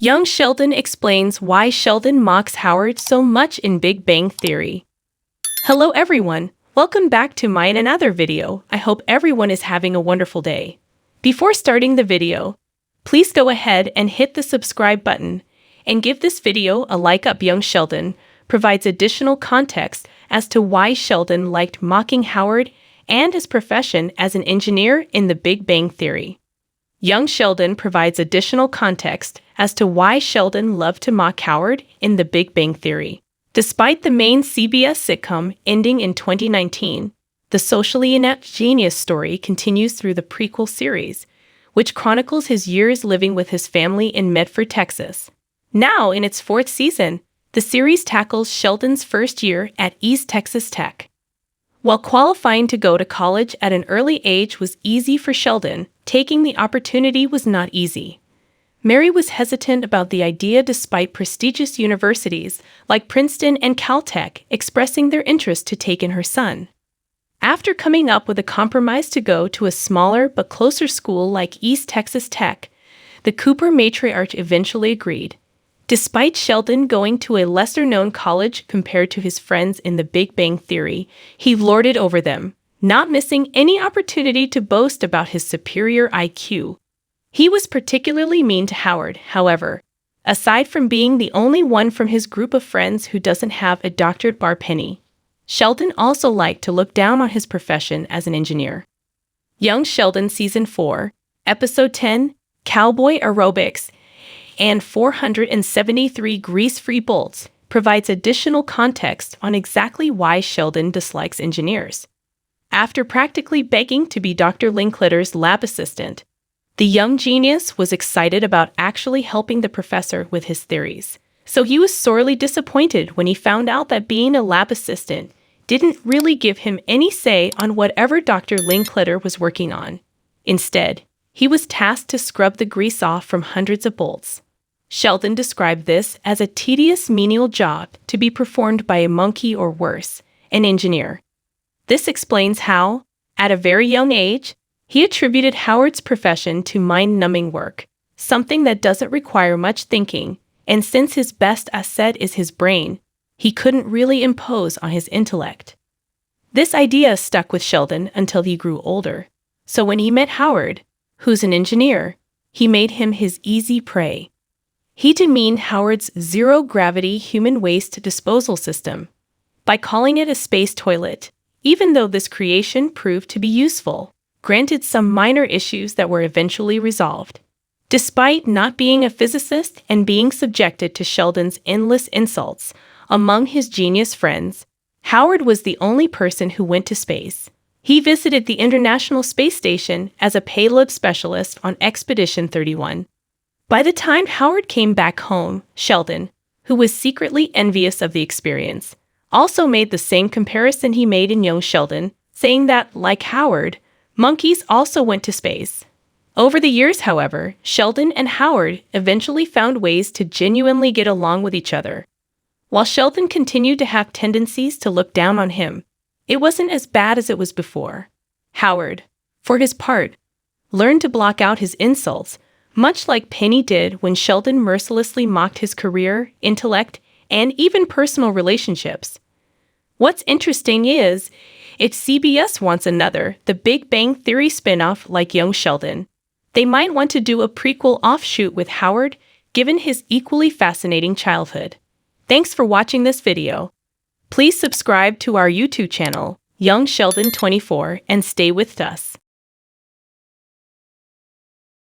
Young Sheldon explains why Sheldon mocks Howard so much in Big Bang Theory. Hello everyone, welcome back to my and another video. I hope everyone is having a wonderful day. Before starting the video, please go ahead and hit the subscribe button and give this video a like up. Young Sheldon provides additional context as to why Sheldon liked mocking Howard and his profession as an engineer in the Big Bang Theory. Young Sheldon provides additional context as to why Sheldon loved to mock Howard in the Big Bang Theory. Despite the main CBS sitcom ending in 2019, the socially inept genius story continues through the prequel series, which chronicles his years living with his family in Medford, Texas. Now, in its fourth season, the series tackles Sheldon's first year at East Texas Tech. While qualifying to go to college at an early age was easy for Sheldon, taking the opportunity was not easy. Mary was hesitant about the idea despite prestigious universities like Princeton and Caltech expressing their interest to take in her son. After coming up with a compromise to go to a smaller but closer school like East Texas Tech, the Cooper matriarch eventually agreed. Despite Sheldon going to a lesser-known college compared to his friends in the Big Bang Theory, he lorded over them, not missing any opportunity to boast about his superior IQ. He was particularly mean to Howard, however. Aside from being the only one from his group of friends who doesn't have a doctorate bar penny, Sheldon also liked to look down on his profession as an engineer. Young Sheldon Season 4, Episode 10, Cowboy Aerobics, and 473 grease-free bolts provides additional context on exactly why Sheldon dislikes engineers. After practically begging to be Dr. Linkletter's lab assistant, the young genius was excited about actually helping the professor with his theories. So he was sorely disappointed when he found out that being a lab assistant didn't really give him any say on whatever Dr. Linkletter was working on. Instead, he was tasked to scrub the grease off from hundreds of bolts. Sheldon described this as a tedious menial job to be performed by a monkey or worse, an engineer. This explains how, at a very young age, he attributed Howard's profession to mind-numbing work, something that doesn't require much thinking, and since his best asset is his brain, he couldn't really impose on his intellect. This idea stuck with Sheldon until he grew older, so when he met Howard, who's an engineer, he made him his easy prey. He demeaned Howard's zero-gravity human waste disposal system by calling it a space toilet, even though this creation proved to be useful, granted some minor issues that were eventually resolved. Despite not being a physicist and being subjected to Sheldon's endless insults among his genius friends, Howard was the only person who went to space. He visited the International Space Station as a payload specialist on Expedition 31. By the time Howard came back home, Sheldon, who was secretly envious of the experience, also made the same comparison he made in Young Sheldon, saying that, like Howard, monkeys also went to space. Over the years, however, Sheldon and Howard eventually found ways to genuinely get along with each other. While Sheldon continued to have tendencies to look down on him, it wasn't as bad as it was before. Howard, for his part, learned to block out his insults, much like Penny did when Sheldon mercilessly mocked his career, intellect, and even personal relationships. What's interesting is, if CBS wants another, The Big Bang Theory spinoff like Young Sheldon, they might want to do a prequel offshoot with Howard, given his equally fascinating childhood. Thanks for watching this video. Please subscribe to our YouTube channel, Young Sheldon 24, and stay with us.